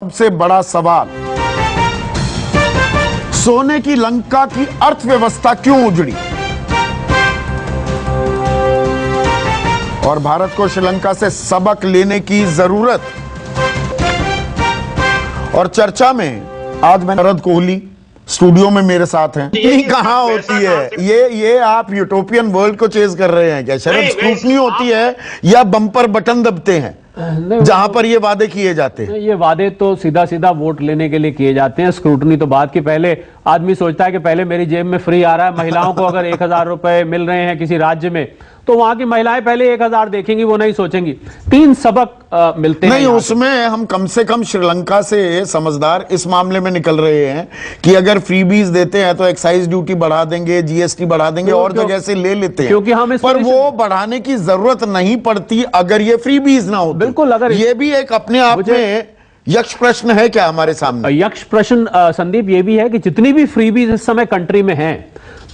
सबसे बड़ा सवाल, सोने की लंका की अर्थव्यवस्था क्यों उजड़ी और भारत को श्रीलंका से सबक लेने की जरूरत। और चर्चा में आज मैं शरद कोहली स्टूडियो में मेरे साथ हैं। कहां होती है ये आप यूटोपियन वर्ल्ड को चेज कर रहे हैं क्या? शरद स्क्रूटनी होती है या बम्पर बटन दबते हैं जहां पर ये वादे किए जाते हैं? ये वादे तो सीधा सीधा वोट लेने के लिए किए जाते हैं, स्क्रूटनी तो बात की। पहले आदमी सोचता है कि पहले मेरी जेब में फ्री आ रहा है, महिलाओं को अगर 1000 रुपए मिल रहे हैं किसी राज्य में तो वहां की महिलाएं पहले 1000 देखेंगी, वो नहीं सोचेंगी। 3 सबक मिलते हैं नहीं, उसमें हम कम से कम श्रीलंका से समझदार इस मामले में निकल रहे हैं कि अगर फ्रीबीज देते हैं तो एक्साइज ड्यूटी बढ़ा देंगे, जीएसटी बढ़ा देंगे और जगह से ले लेते हैं, क्योंकि हम पर वो बढ़ाने की जरूरत नहीं पड़ती अगर ये फ्रीबीज ना हो। बिल्कुल, अगर ये भी एक अपने आप में यक्ष प्रश्न है क्या हमारे सामने? यक्ष प्रश्न संदीप ये भी है कि जितनी भी फ्रीबीज इस समय कंट्री में हैं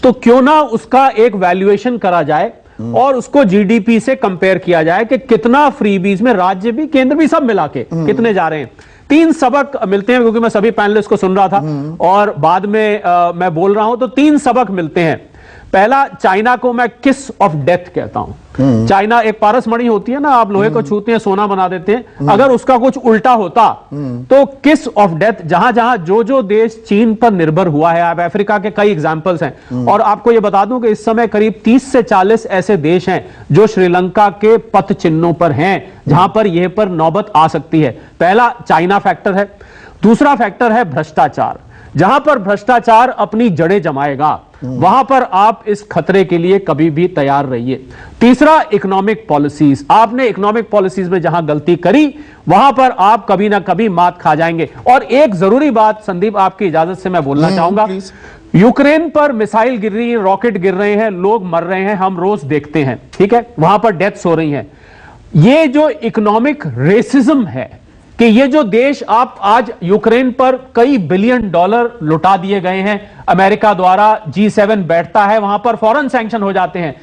तो क्यों ना उसका एक वैल्यूएशन करा जाए और उसको जीडीपी से कंपेयर किया जाए कि कितना फ्रीबीज में राज्य भी केंद्र भी सब मिला के कितने जा रहे हैं। 3 सबक मिलते हैं, क्योंकि मैं सभी पैनलिस्ट को सुन रहा था और बाद में मैं बोल रहा हूं तो 3 सबक मिलते हैं। पहला, चाइना को मैं किस ऑफ डेथ कहता हूं। चाइना एक पारसमणि होती है ना, आप लोहे को छूते हैं सोना बना देते हैं, अगर उसका कुछ उल्टा होता तो किस ऑफ डेथ। जहां जहां जो देश चीन पर निर्भर हुआ है, आप अफ्रीका के कई एग्जांपल्स हैं और आपको यह बता दूं कि इस समय करीब 30 से 40 ऐसे देश हैं जो श्रीलंका के पथ चिन्हों पर हैं जहां पर यह पर नौबत आ सकती है। पहला चाइना फैक्टर है। दूसरा फैक्टर है भ्रष्टाचार। जहां पर भ्रष्टाचार अपनी जड़ें जमाएगा वहां पर आप इस खतरे के लिए कभी भी तैयार रहिए। तीसरा, इकोनॉमिक पॉलिसीज। आपने इकोनॉमिक पॉलिसीज में जहां गलती करी वहां पर आप कभी ना कभी मात खा जाएंगे। और एक जरूरी बात संदीप, आपकी इजाजत से मैं बोलना चाहूंगा, यूक्रेन पर मिसाइल गिर रही है, रॉकेट गिर रहे हैं, लोग मर रहे हैं, हम रोज देखते हैं, ठीक है, वहां पर डेथ्स हो रही हैं। ये जो इकोनॉमिक रेसिज्म है कि ये जो देश आप आज यूक्रेन पर कई बिलियन डॉलर लुटा दिए गए हैं अमेरिका द्वारा, G7 बैठता है, वहां पर फौरन सैंक्शन हो जाते हैं।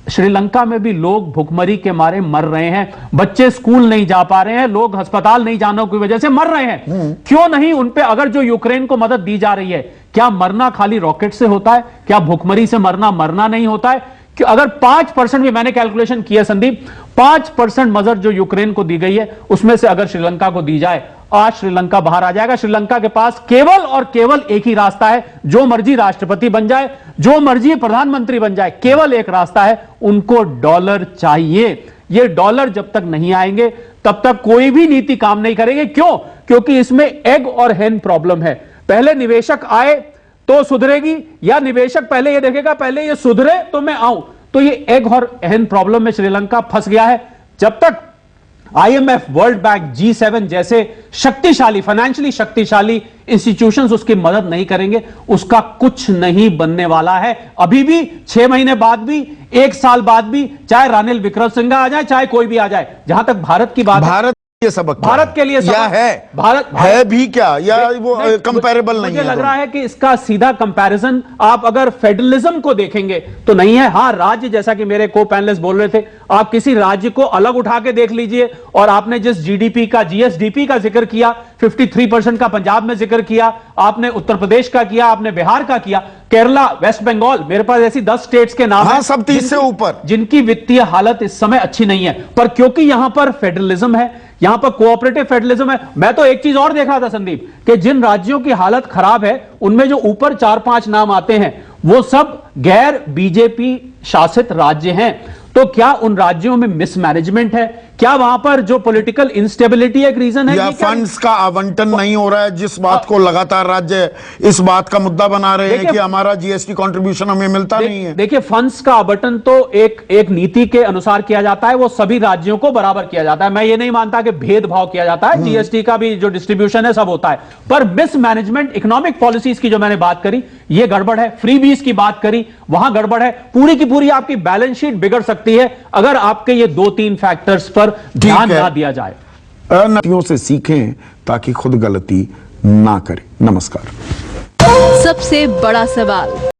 श्रीलंका में भी लोग भुखमरी के मारे मर रहे हैं, बच्चे स्कूल नहीं जा पा रहे हैं, लोग अस्पताल नहीं जाने की वजह से मर रहे हैं। क्यों नहीं उन पे, अगर जो यूक्रेन को मदद दी जा रही है, क्या मरना खाली रॉकेट से होता है? क्या भुखमरी से मरना नहीं होता है? कि अगर 5% भी, मैंने कैलकुलेशन किया संदीप, 5% मदद जो यूक्रेन को दी गई है उसमें से अगर श्रीलंका को दी जाए, आज श्रीलंका बाहर आ जाएगा। श्रीलंका के पास केवल और केवल एक ही रास्ता है, जो मर्जी राष्ट्रपति बन जाए, जो मर्जी प्रधानमंत्री बन जाए, केवल एक रास्ता है, उनको डॉलर चाहिए। ये डॉलर जब तक नहीं आएंगे तब तक कोई भी नीति काम नहीं करेंगे। क्यों? क्योंकि इसमें एग और हेन प्रॉब्लम है। पहले निवेशक आए तो सुधरेगी, या निवेशक पहले ये देखेगा पहले ये सुधरे तो मैं आऊं। तो ये एग और हेन प्रॉब्लम में श्रीलंका फंस गया है। जब तक IMF, वर्ल्ड बैंक, G7 जैसे शक्तिशाली, फाइनेंशियली शक्तिशाली इंस्टीट्यूशंस उसकी मदद नहीं करेंगे, उसका कुछ नहीं बनने वाला है। अभी भी 6 महीने बाद भी, 1 साल बाद भी, चाहे रानिल विक्रमसिंघे आ जाए, चाहे कोई भी आ जाए, जहां तक भारत की बात, भारत ये सबक भारत के लिए या है, भारत है भी क्या, या वो कंपैरेबल नहीं है? मुझे लग रहा है कि इसका सीधा कंपैरिजन आप अगर फेडरलिज्म को देखेंगे तो नहीं है। हां, राज्य, जैसा कि मेरे को पैनलिस्ट बोल रहे थे, आप किसी राज्य को अलग उठा के देख लीजिए और आपने जिस जीडीपी का, जीएसडीपी का जिक्र किया, 53% का पंजाब में जिक्र किया, आपने उत्तर प्रदेश का किया, आपने बिहार का किया, केरला, वेस्ट बंगाल, मेरे पास ऐसी 10 स्टेट्स के नाम हैं, सब 30 से ऊपर, जिनकी वित्तीय हालत इस समय अच्छी नहीं है। पर क्योंकि यहां पर फेडरलिज्म है, यहां पर कोऑपरेटिव फेडरलिज्म है। मैं तो एक चीज और देख रहा था संदीप, कि जिन राज्यों की हालत खराब है उनमें जो ऊपर 4-5 नाम आते हैं वो सब गैर बीजेपी शासित राज्य हैं। तो क्या उन राज्यों में मिसमैनेजमेंट है? क्या वहां पर जो पॉलिटिकल इंस्टेबिलिटी एक रीजन है, या फंड्स का आवंटन नहीं हो रहा है, जिस बात को लगातार राज्य इस बात का मुद्दा बना रहे हैं कि हमारा जीएसटी कंट्रीब्यूशन हमें मिलता नहीं है? देखिए, फंड्स का आवंटन तो एक नीति के अनुसार किया जाता है, वो सभी राज्यों को बराबर किया जाता है। मैं ये नहीं मानता कि भेदभाव किया जाता है, जीएसटी का भी जो डिस्ट्रीब्यूशन है सब होता है। पर मिसमैनेजमेंट, इकोनॉमिक पॉलिसीज की जो मैंने बात करी, ये गड़बड़ है। फ्रीबीज की बात करी, वहां गड़बड़ है। पूरी की पूरी आपकी बैलेंस शीट बिगड़ सकती है अगर आपके ये 2-3 फैक्टर्स पर ध्यान ना दिया जाए। गलतियों से सीखें ताकि खुद गलती ना करें। नमस्कार। सबसे बड़ा सवाल।